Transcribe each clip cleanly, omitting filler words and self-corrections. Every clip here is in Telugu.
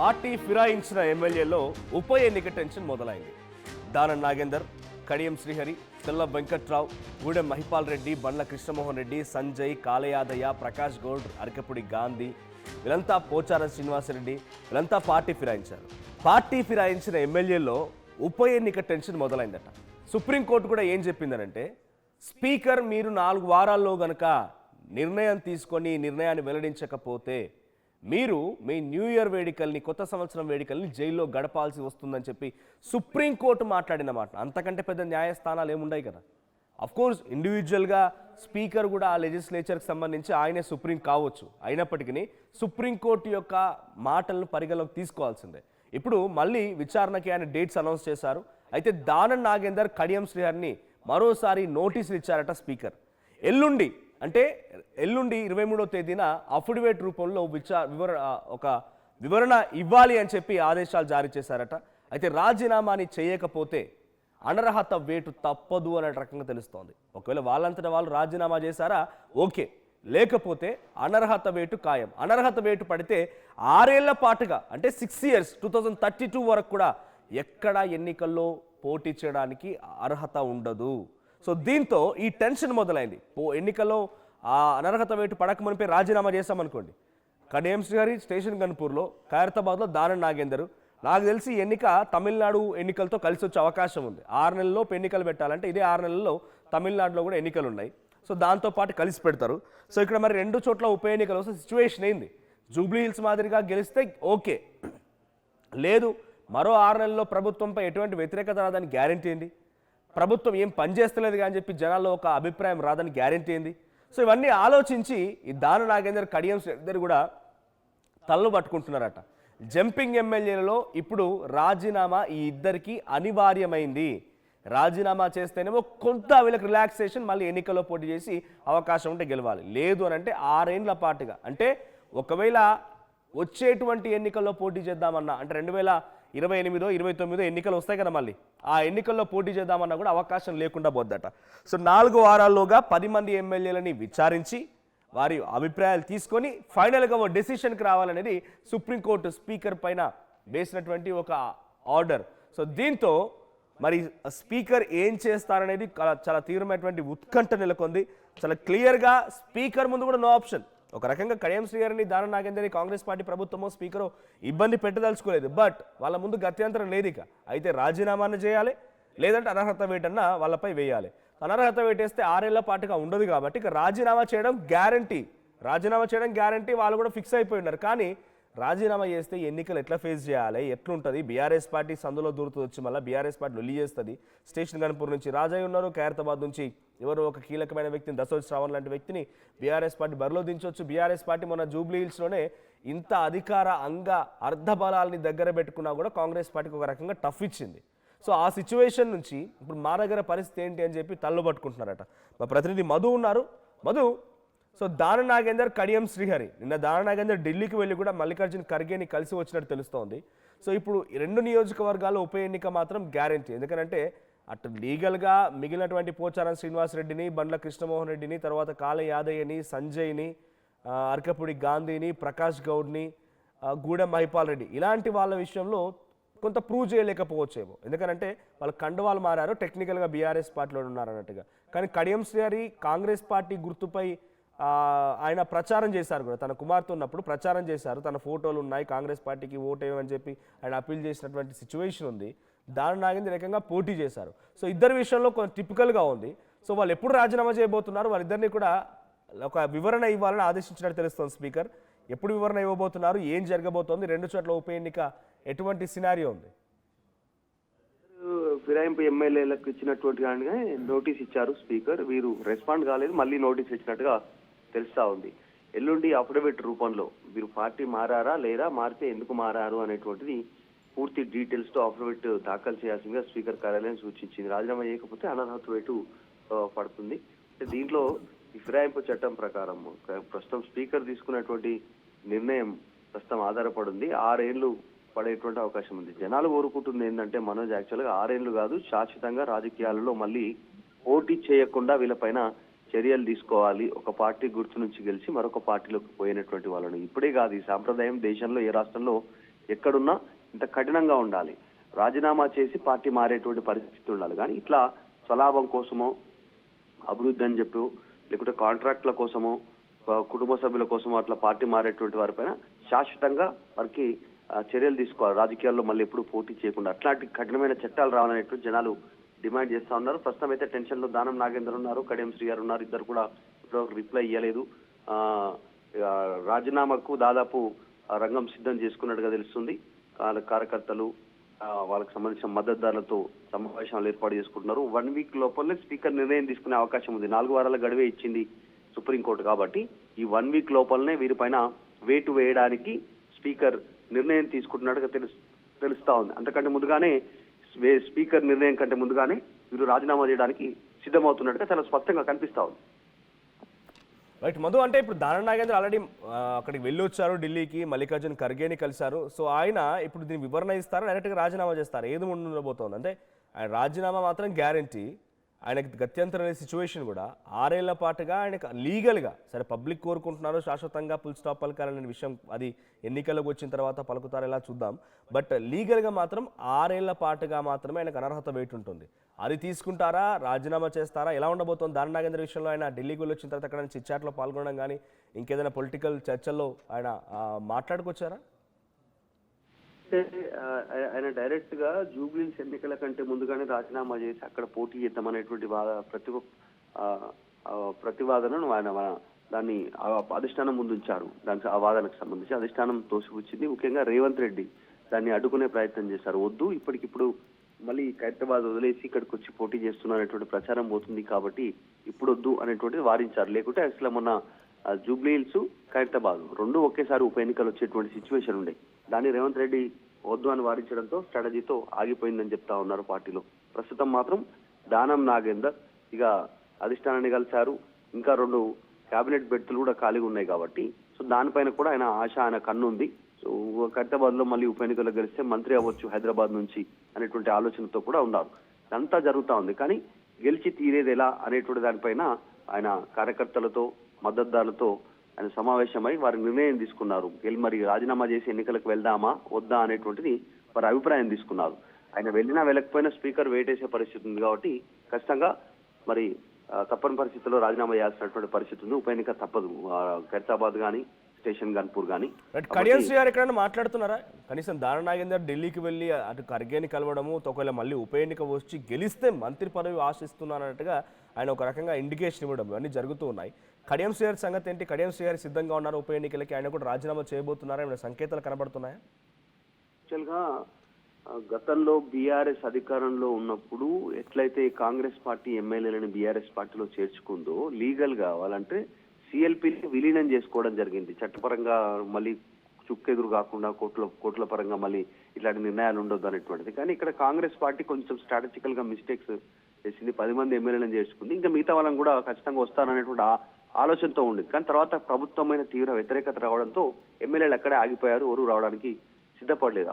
పార్టీ ఫిరాయించిన ఎమ్మెల్యేలో ఉప ఎన్నిక టెన్షన్ మొదలైంది. దానం నాగేందర్, కడియం శ్రీహరి, తెల్ల వెంకట్రావు, గూడెం మహిపాల్ రెడ్డి, బండ్ల కృష్ణమోహన్ రెడ్డి, సంజయ్, కాళయాదయ్య, ప్రకాష్ గౌడ్, అరకపుడి గాంధీ వీళ్ళంతా పోచారం శ్రీనివాసరెడ్డి వీళ్ళంతా పార్టీ ఫిరాయించారు. పార్టీ ఫిరాయించిన ఎమ్మెల్యేలో ఉప ఎన్నిక టెన్షన్ మొదలైందట. సుప్రీంకోర్టు కూడా ఏం చెప్పిందనంటే, స్పీకర్ మీరు 4 వారాల్లో గనక నిర్ణయం తీసుకొని నిర్ణయాన్ని వెల్లడించకపోతే మీరు మీ న్యూ ఇయర్ వేడుకల్ని, కొత్త సంవత్సరం వేడుకల్ని జైల్లో గడపాల్సి వస్తుందని చెప్పి సుప్రీంకోర్టు మాట్లాడిన మాట. అంతకంటే పెద్ద న్యాయస్థానాలు ఏముండయి కదా. అఫ్కోర్స్ ఇండివిజువల్గా స్పీకర్ కూడా ఆ లెజిస్లేచర్కి సంబంధించి ఆయనే సుప్రీం కావచ్చు. అయినప్పటికీ సుప్రీంకోర్టు యొక్క మాటలను పరిగణలోకి తీసుకోవాల్సిందే. ఇప్పుడు మళ్ళీ విచారణకి ఆయన డేట్స్ అనౌన్స్ చేశారు. అయితే దానం నాగేందర్, కడియం శ్రీహరిని మరోసారి నోటీసులు ఇచ్చారట స్పీకర్. ఎల్లుండి 23వ తేదీన అఫిడవిట్ రూపంలో ఒక వివరణ ఇవ్వాలి అని చెప్పి ఆదేశాలు జారీ చేశారట. అయితే రాజీనామాని చేయకపోతే అనర్హత వేటు తప్పదు అనే రకంగా తెలుస్తోంది. ఒకవేళ వాళ్ళంతటా వాళ్ళు రాజీనామా చేశారా ఓకే, లేకపోతే అనర్హత వేటు ఖాయం. అనర్హత వేటు పడితే 6 ఏళ్ల పాటుగా, అంటే 6 years 2032 వరకు కూడా ఎక్కడ ఎన్నికల్లో పోటీ చేయడానికి అర్హత ఉండదు. సో దీంతో ఈ టెన్షన్ మొదలైంది. ఎన్నికల్లో ఆ అనర్హత వేటు పడకమనిపై రాజీనామా చేశామనుకోండి, కడియం శ్రీహరి స్టేషన్ గన్పూర్లో, ఖైరతాబాద్లో దానం నాగేందర్. నాకు తెలిసి ఎన్నిక తమిళనాడు ఎన్నికలతో కలిసి వచ్చే అవకాశం ఉంది. 6 నెలల్లోపు ఎన్నికలు పెట్టాలంటే ఇదే 6 నెలల్లో తమిళనాడులో కూడా ఎన్నికలు ఉన్నాయి. సో దాంతోపాటు కలిసి పెడతారు. సో ఇక్కడ మరి 2 చోట్ల ఉప ఎన్నికలు వస్తే సిచ్యువేషన్ ఏంది? జూబ్లీ హిల్స్ మాదిరిగా గెలిస్తే ఓకే, లేదు మరో 6 నెలల్లో ప్రభుత్వంపై ఎటువంటి వ్యతిరేకత రాదని గ్యారెంటీ ఏంది? ప్రభుత్వం ఏం పనిచేస్తలేదు అని చెప్పి జనాల్లో ఒక అభిప్రాయం రాదని గ్యారెంటీ ఏంది? సో ఇవన్నీ ఆలోచించి ఈ దానం నాగేందర్, కడియం శ్రీహరి కూడా తలలు పట్టుకుంటున్నారట. జంపింగ్ ఎమ్మెల్యేలలో ఇప్పుడు రాజీనామా ఈ ఇద్దరికి అనివార్యమైంది. రాజీనామా చేస్తేనేమో కొంత వీళ్ళకి రిలాక్సేషన్, మళ్ళీ ఎన్నికల్లో పోటీ చేసి అవకాశం ఉంటే గెలవాలి. లేదు అని అంటే 6 ఏళ్ల పాటుగా, అంటే ఒకవేళ వచ్చేటువంటి ఎన్నికల్లో పోటీ చేద్దామన్నా, అంటే 2028 29 ఎన్నికలు వస్తాయి కదా, మళ్ళీ ఆ ఎన్నికల్లో పోటీ చేద్దామన్నా కూడా అవకాశం లేకుండా పోద్దట. సో 4 వారాల్లోగా 10 మంది ఎమ్మెల్యేలని విచారించి వారి అభిప్రాయాలు తీసుకొని ఫైనల్గా ఓ డెసిషన్కి రావాలనేది సుప్రీంకోర్టు స్పీకర్ పైన వేసినటువంటి ఒక ఆర్డర్. సో దీంతో మరి స్పీకర్ ఏం చేస్తారనేది చాలా తీవ్రమైనటువంటి ఉత్కంఠ నెలకొంది. చాలా క్లియర్గా స్పీకర్ ముందు కూడా నో ఆప్షన్. ఒక రకంగా కడియం శ్రీహరిని, దానం నాగేందర్ని కాంగ్రెస్ పార్టీ ప్రభుత్వమో స్పీకరో ఇబ్బంది పెట్టదలుచుకోలేదు. బట్ వాళ్ళ ముందు గత్యంతరం లేదు. ఇక అయితే రాజీనామాను చేయాలి, లేదంటే అనర్హత వేటన్నా వాళ్ళపై వేయాలి. అనర్హత వేటేస్తే 6 ఏళ్ల పాటుగా ఉండదు కాబట్టి ఇక రాజీనామా చేయడం గ్యారంటీ వాళ్ళు కూడా ఫిక్స్ అయిపోయి ఉన్నారు. కానీ రాజీనామా చేస్తే ఎన్నికలు ఎట్లా ఫేస్ చేయాలి, ఎట్లుంటుంది? బీఆర్ఎస్ పార్టీ సందులో దూరుతూ వచ్చి మళ్ళీ బీఆర్ఎస్ పార్టీ లొల్లి చేస్తుంది. స్టేషన్ గన్పూర్ నుంచి రాజయ్య ఉన్నారు, ఖైరతాబాద్ నుంచి ఎవరో ఒక కీలకమైన వ్యక్తిని, దశరథ్ శ్రావణ్ లాంటి వ్యక్తిని బీఆర్ఎస్ పార్టీ బరిలో దించవచ్చు. బీఆర్ఎస్ పార్టీ మొన్న జూబ్లీ హిల్స్లోనే ఇంత అధికార అర్ధ బలాల్ని దగ్గర పెట్టుకున్నా కూడా కాంగ్రెస్ పార్టీకి ఒక రకంగా టఫ్ ఇచ్చింది. సో ఆ సిచ్యువేషన్ నుంచి ఇప్పుడు మా దగ్గర పరిస్థితి ఏంటి అని చెప్పి తల్లు పట్టుకుంటున్నారట. మా ప్రతినిధి మధు ఉన్నారు. మధు, సో దానం నాగేందర్, కడియం శ్రీహరి, నిన్న దానం నాగేందర్ ఢిల్లీకి వెళ్ళి కూడా మల్లికార్జున్ ఖర్గేని కలిసి వచ్చినట్టు తెలుస్తోంది. సో ఇప్పుడు 2 నియోజకవర్గాల ఉప ఎన్నిక మాత్రం గ్యారంటీ. ఎందుకంటే అటు లీగల్గా మిగిలినటువంటి పోచారం శ్రీనివాసరెడ్డిని, బండ్ల కృష్ణమోహన్ రెడ్డిని, తర్వాత కాళయాదయ్యని, సంజయ్ని, అరకపుడి గాంధీని, ప్రకాష్ గౌడ్ని, గూడెం మహిపాల్ రెడ్డి, ఇలాంటి వాళ్ళ విషయంలో కొంత ప్రూవ్ చేయలేకపోవచ్చేమో. ఎందుకంటే వాళ్ళు కండువాలు మారారు, టెక్నికల్గా బీఆర్ఎస్ పార్టీలో ఉన్నారు అన్నట్టుగా. కానీ కడియం శ్రీహరి కాంగ్రెస్ పార్టీ గుర్తుపై ఆయన ప్రచారం చేశారు కూడా. తన కుమార్తె ఉన్నప్పుడు ప్రచారం చేశారు, తన ఫోటోలు ఉన్నాయి, కాంగ్రెస్ పార్టీకి ఓటేయమని చెప్పి ఆయన అప్పీల్ చేసినటువంటి సిచ్యువేషన్ ఉంది. దానం నాగేందర్ రకంగా పోటీ చేశారు. సో ఇద్దరి విషయంలో కొంచెం టిపికల్గా ఉంది. సో వాళ్ళు ఎప్పుడు రాజీనామా చేయబోతున్నారు, వాళ్ళిద్దరిని కూడా ఒక వివరణ ఇవ్వాలని ఆదేశించినట్టు తెలుస్తుంది స్పీకర్. ఎప్పుడు వివరణ ఇవ్వబోతున్నారు, ఏం జరగబోతోంది, 2 చోట్ల ఉప ఎన్నిక ఎటువంటి సినారియో ఉంది? ఫిరాయింపు ఎమ్మెల్యేలకు ఇచ్చినటువంటి నోటీస్ ఇచ్చారు స్పీకర్. వీరు రెస్పాండ్ కాలేదు, మళ్ళీ నోటీస్ ఇచ్చినట్టుగా తెలుస్తా ఉంది. ఎల్లుండి అఫిడవిట్ రూపంలో వీరు పార్టీ మారారా లేదా, మారితే ఎందుకు మారారు అనేటువంటిది పూర్తి డీటెయిల్స్ తో అఫిడవిట్ దాఖలు చేయాల్సిందిగా స్పీకర్ కార్యాలయం సూచించింది. రాజీనామా చేయకపోతే అనర్హత వేటు పడుతుంది. దీంట్లో ఈ ఫిరాయింపు చట్టం ప్రకారం ప్రస్తుతం స్పీకర్ తీసుకున్నటువంటి నిర్ణయం ప్రస్తుతం ఆధారపడింది 6 ఏళ్లు పడేటువంటి అవకాశం ఉంది. జనాలు కోరుకుంటుంది ఏంటంటే మనోజ్, యాక్చువల్గా 6 ఏళ్లు కాదు, శాశ్వతంగా రాజకీయాలలో మళ్ళీ పోటీ చేయకుండా వీళ్ళపైన చర్యలు తీసుకోవాలి. ఒక పార్టీ గుర్తు నుంచి గెలిచి మరొక పార్టీలోకి పోయినటువంటి వాళ్ళని. ఇప్పుడే కాదు, ఈ సాంప్రదాయం దేశంలో ఏ రాష్ట్రంలో ఎక్కడున్నా ఇంత కఠినంగా ఉండాలి, రాజీనామా చేసి పార్టీ మారేటువంటి పరిస్థితి ఉండాలి. కానీ ఇట్లా స్వలాభం కోసమో అభివృద్ధి అని చెప్పి లేకుంటే కాంట్రాక్ట్ల కోసమో కుటుంబ సభ్యుల కోసమో అట్లా పార్టీ మారేటువంటి వారిపైన శాశ్వతంగా వారికి చర్యలు తీసుకోవాలి. రాజకీయాల్లో మళ్ళీ ఎప్పుడు పోటీ చేయకుండా అట్లాంటి కఠినమైన చట్టాలు రావాలనేటువంటి జనాలు డిమాండ్ చేస్తా ఉన్నారు. ప్రస్తుతం అయితే టెన్షన్ లో దానం నాగేందర్ ఉన్నారు, కడియం శ్రీ గారు ఉన్నారు. ఇద్దరు కూడా ఇప్పుడు రిప్లై ఇవ్వలేదు. రాజీనామాకు దాదాపు రంగం సిద్ధం చేసుకున్నట్టుగా తెలుస్తుంది. కార్యకర్తలు వాళ్ళకి సంబంధించిన మద్దతుదారులతో సమావేశాలు ఏర్పాటు చేసుకుంటున్నారు. 1 వీక్ లోపలనే స్పీకర్ నిర్ణయం తీసుకునే అవకాశం ఉంది. 4 వారాల గడువే ఇచ్చింది సుప్రీంకోర్టు. కాబట్టి ఈ 1 వీక్ లోపలనే వీరిపైన వేటు వేయడానికి స్పీకర్ నిర్ణయం తీసుకుంటున్నట్టుగా తెలుస్తా ఉంది. అంతకంటే ముందుగానే స్పీకర్ నిర్ణయం కంటే ముందుగానే వీరు రాజీనామా చేయడానికి సిద్ధమవుతున్నట్టుగా చాలా స్పష్టంగా కనిపిస్తా ఉంది. రైట్ మధు, అంటే ఇప్పుడు దానం నాగేంద్ర ఆల్రెడీ అక్కడికి వెళ్ళి వచ్చారు, ఢిల్లీకి మల్లికార్జున్ ఖర్గేని కలిశారు. సో ఆయన ఇప్పుడు దీన్ని వివరణ ఇస్తారా, డైరెక్ట్గా రాజీనామా చేస్తారు? ఏది ఉండబోతోంది అంటే ఆయన రాజీనామా మాత్రం గ్యారంటీ, ఆయనకి గత్యంతరం అనే సిచ్యువేషన్ కూడా 6 ఏళ్ల పాటుగా ఆయనకు లీగల్గా, సరే పబ్లిక్ కోరుకుంటున్నారు శాశ్వతంగా ఫుల్ స్టాప్ పలకాలనే విషయం, అది ఎన్నికలకు వచ్చిన తర్వాత పలుకుతారు ఎలా చూద్దాం. బట్ లీగల్గా మాత్రం 6 ఏళ్ల పాటుగా మాత్రమే ఆయనకు అనర్హత వెయిట్ ఉంటుంది. అది తీసుకుంటారా, రాజీనామా చేస్తారా, ఎలా ఉండబోతోంది? దానం నాగేంద్ర విషయంలో ఆయన ఢిల్లీకి వెళ్ళి వచ్చిన తర్వాత అక్కడ చిట్చాట్లో పాల్గొనడం కానీ ఇంకేదైనా పొలిటికల్ చర్చల్లో ఆయన మాట్లాడుకొచ్చారా? ఆయన డైరెక్ట్ గా జూబ్లీహిల్స్ ఎన్నికల కంటే ముందుగానే రాజీనామా చేసి అక్కడ పోటీ చేద్దామనేటువంటి ప్రతివాదనను ఆయన దాన్ని అధిష్టానం ముందు ఉంచారు. దానికి ఆ వాదనకు సంబంధించి అధిష్టానం తోసిపుచ్చింది. ముఖ్యంగా రేవంత్ రెడ్డి దాన్ని అడ్డుకునే ప్రయత్నం చేశారు. వద్దు, ఇప్పటికిప్పుడు మళ్ళీ ఖైరతాబాద్ వదిలేసి ఇక్కడికి వచ్చి పోటీ చేస్తున్నటువంటి ప్రచారం పోతుంది కాబట్టి ఇప్పుడు వద్దు అనేటువంటిది వారించారు. లేకుంటే అసలు మొన్న జూబ్లీహిల్స్ ఖైరతాబాద్ రెండు ఒకేసారి ఉప ఎన్నికలు వచ్చేటువంటి సిచ్యువేషన్ ఉండే. దాన్ని రేవంత్ రెడ్డి వద్దు అని వారించడంతో స్ట్రాటజీతో ఆగిపోయిందని చెప్తా ఉన్నారు పార్టీలో. ప్రస్తుతం మాత్రం దానం నాగేందర్ ఇక అధిష్టానాన్ని కలిశారు. ఇంకా 2 కేబినెట్ బెర్తులు కూడా ఖాళీగా ఉన్నాయి కాబట్టి సో దానిపైన కూడా ఆయన ఆశ, ఆయన కన్ను ఉంది. సో ఖైరతాబాద్ లో మళ్ళీ ఉప ఎన్నికల్లో గెలిస్తే మంత్రి అవ్వచ్చు హైదరాబాద్ నుంచి అనేటువంటి ఆలోచనతో కూడా ఉన్నారు. అంతా జరుగుతా ఉంది. కానీ గెలిచి తీరేది ఎలా అనేటువంటి దానిపైన ఆయన కార్యకర్తలతో మద్దతుదారులతో ఆయన సమావేశమై వారి నిర్ణయం తీసుకున్నారు. మరి రాజీనామా చేసి ఎన్నికలకు వెళ్దామా వద్దా అనేటువంటిది వారి అభిప్రాయం తీసుకున్నారు. ఆయన వెళ్ళినా వెళ్ళకపోయినా స్పీకర్ వేటేసే పరిస్థితి ఉంది కాబట్టి ఖచ్చితంగా మరి తప్పని పరిస్థితుల్లో రాజీనామా చేయాల్సినటువంటి పరిస్థితి ఉంది. ఉప ఎన్నిక తప్పదు. ఖైరతాబాద్ కానీ స్టేషన్ గన్పూర్ కానీ. కడియం శ్రీ గారు ఎక్కడైనా మాట్లాడుతున్నారా? కనీసం దానం నాగేందర్ ఢిల్లీకి వెళ్ళి అటు ఖర్గేని కలవడము, ఒకవేళ మళ్ళీ ఉప ఎన్నిక వచ్చి గెలిస్తే మంత్రి పదవి ఆశిస్తున్నారన్నట్టుగా ఆయన ఒక రకంగా ఇండికేషన్ ఇవ్వడం ఇవన్నీ జరుగుతూ ఉన్నాయి. కడియం శ్రీ గారి సంగతి ఏంటి? కడియం శ్రీ గారు సిద్ధంగా ఉన్నారు ఉప ఎన్నికలకి, ఆయన కూడా రాజీనామా చేయబోతున్నారా? ఏమైనా సంకేతాలు కనబడుతున్నాయా? యాక్చువల్గా గతంలో బీఆర్ఎస్ అధికారంలో ఉన్నప్పుడు ఎట్లయితే కాంగ్రెస్ పార్టీ ఎమ్మెల్యేలను బీఆర్ఎస్ పార్టీలో చేర్చుకుందో లీగల్ కావాలంటే సిఎల్పీని విలీనం చేసుకోవడం జరిగింది. చట్టపరంగా మళ్ళీ చుక్కెదురు కాకుండా కోర్టుల పరంగా మళ్ళీ ఇట్లాంటి నిర్ణయాలు ఉండొద్దు అనేటువంటిది. కానీ ఇక్కడ కాంగ్రెస్ పార్టీ కొంచెం స్ట్రాటజికల్ గా మిస్టేక్స్ చేసింది. 10 మంది ఎమ్మెల్యేలను చేసుకుంది. ఇంకా మిగతా వాళ్ళని కూడా ఖచ్చితంగా వస్తారనేటువంటి ఆలోచనతో ఉండేది. కానీ తర్వాత ప్రభుత్వమైన తీవ్ర వ్యతిరేకత రావడంతో ఎమ్మెల్యేలు అక్కడే ఆగిపోయారు. ఎవరు రావడానికి సిద్ధపడలేదు.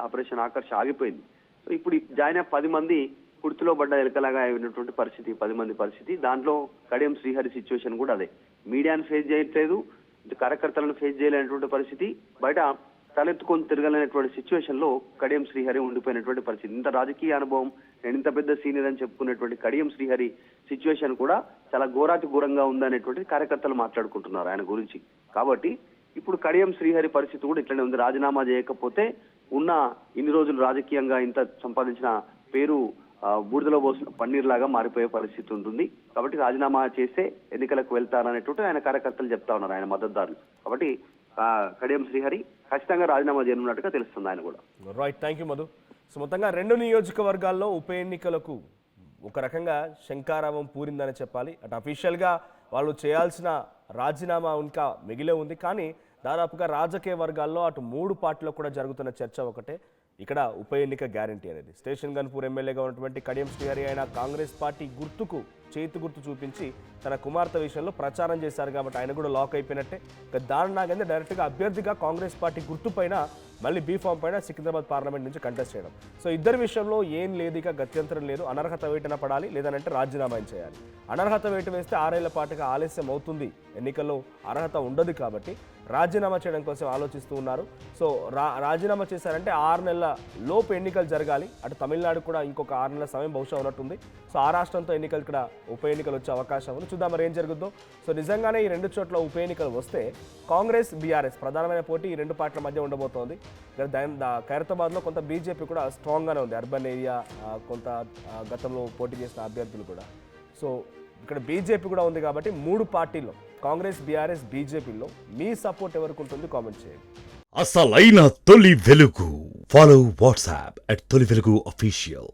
ఆపరేషన్ ఆకర్ష ఆగిపోయింది. సో ఇప్పుడు జాయిన్ 10 మంది కుర్తిలో పడ్డ ఎలకలాగా అయినటువంటి పరిస్థితి 10 మంది పరిస్థితి. దాంట్లో కడియం శ్రీహరి సిచ్యువేషన్ కూడా అదే. మీడియాను ఫేస్ చేయట్లేదు, కార్యకర్తలను ఫేస్ చేయలేనటువంటి పరిస్థితి, బయట తలెత్తుకొని తిరగలేనటువంటి సిచ్యువేషన్ లో కడియం శ్రీహరి ఉండిపోయినటువంటి పరిస్థితి. ఇంత రాజకీయ అనుభవం, నేను ఇంత పెద్ద సీనియర్ అని చెప్పుకునేటువంటి కడియం శ్రీహరి సిచ్యువేషన్ కూడా చాలా ఘోరాతి ఘోరంగా ఉందనేటువంటి కార్యకర్తలు మాట్లాడుకుంటున్నారు ఆయన గురించి. కాబట్టి ఇప్పుడు కడియం శ్రీహరి పరిస్థితి కూడా ఇట్లనే ఉంది. రాజీనామా చేయకపోతే ఉన్న ఇన్ని రోజులు రాజకీయంగా ఇంత సంపాదించిన పేరు బూడిదలో పోసిన పన్నీర్ లాగా మారిపోయే పరిస్థితి ఉంటుంది. కాబట్టి రాజీనామా చేస్తే ఎన్నికలకు వెళ్తారనేటువంటి ఆయన కార్యకర్తలు చెప్తా ఉన్నారు, ఆయన మద్దతుదారులు. కాబట్టి కడియం శ్రీహరి ఖచ్చితంగా రాజీనామా చేయనున్నట్టుగా తెలుస్తుంది ఆయన కూడా. Right, thank you Madhu. So మొత్తంగా 2 నియోజకవర్గాల్లో ఉప ఎన్నికలకు ఒక రకంగా శంకారావం పూరిందని చెప్పాలి. అటు అఫీషియల్గా వాళ్ళు చేయాల్సిన రాజీనామా ఇంకా మిగిలే ఉంది. కానీ దాదాపుగా రాజకీయ వర్గాల్లో అటు 3 పార్టీలో కూడా జరుగుతున్న చర్చ ఒకటే, ఇక్కడ ఉప ఎన్నిక గ్యారంటీ అనేది. స్టేషన్ గన్పూర్ ఎమ్మెల్యేగా ఉన్నటువంటి కడియం శ్రీహరి ఆయన కాంగ్రెస్ పార్టీ గుర్తుకు చేతి గుర్తు చూపించి తన కుమార్తె విషయంలో ప్రచారం చేశారు కాబట్టి ఆయన కూడా లాక్ అయిపోయినట్టే. దానం నాగేందర్ డైరెక్ట్గా అభ్యర్థిగా కాంగ్రెస్ పార్టీ గుర్తు పైన మళ్ళీ బీఫామ్ పైన సికింద్రాబాద్ పార్లమెంట్ నుంచి కంటెస్ట్ చేయడం. సో ఇద్దరి విషయంలో ఏం లేదు, ఇక గత్యంతరం లేదు. అనర్హత వేటున పడాలి, లేదంటే రాజీనామా చేయాలి. అనర్హత వేటు వేస్తే 6 ఏళ్ల పాటుగా ఆలస్యం అవుతుంది, ఎన్నికల్లో అర్హత ఉండదు. కాబట్టి రాజీనామా చేయడం కోసం ఆలోచిస్తూ ఉన్నారు. సో రాజీనామా చేశారంటే 6 నెలల లోపు ఎన్నికలు జరగాలి. అటు తమిళనాడు కూడా ఇంకొక 6 నెలల సమయం బహుశా ఉన్నట్టుంది. సో ఆ రాష్ట్రంతో ఎన్నికలు ఇక్కడ ఉప ఎన్నికలు వచ్చే అవకాశం ఉంది. చూద్దాం మరి ఏం జరుగుతుందో. సో నిజంగానే ఈ 2 చోట్ల ఉప ఎన్నికలు వస్తే కాంగ్రెస్ బీఆర్ఎస్ ప్రధానమైన పోటీ ఈ 2 పార్టీల మధ్య ఉండబోతోంది. ఖైరతాబాద్లో కొంత బీజేపీ కూడా స్ట్రాంగ్గానే ఉంది. అర్బన్ ఏరియా కొంత గతంలో పోటీ చేసిన అభ్యర్థులు కూడా. సో ఇక్కడ బీజేపీ కూడా ఉంది కాబట్టి 3 పార్టీల్లో కాంగ్రెస్ బీఆర్ఎస్ బీజేపీలో మీ సపోర్ట్ ఎవరికి ఉంటుంది కామెంట్ చేయండి. అసలైన తొలి వెలుగు. ఫాలో వాట్సాప్ @తొలి వెలుగు అఫీషియల్.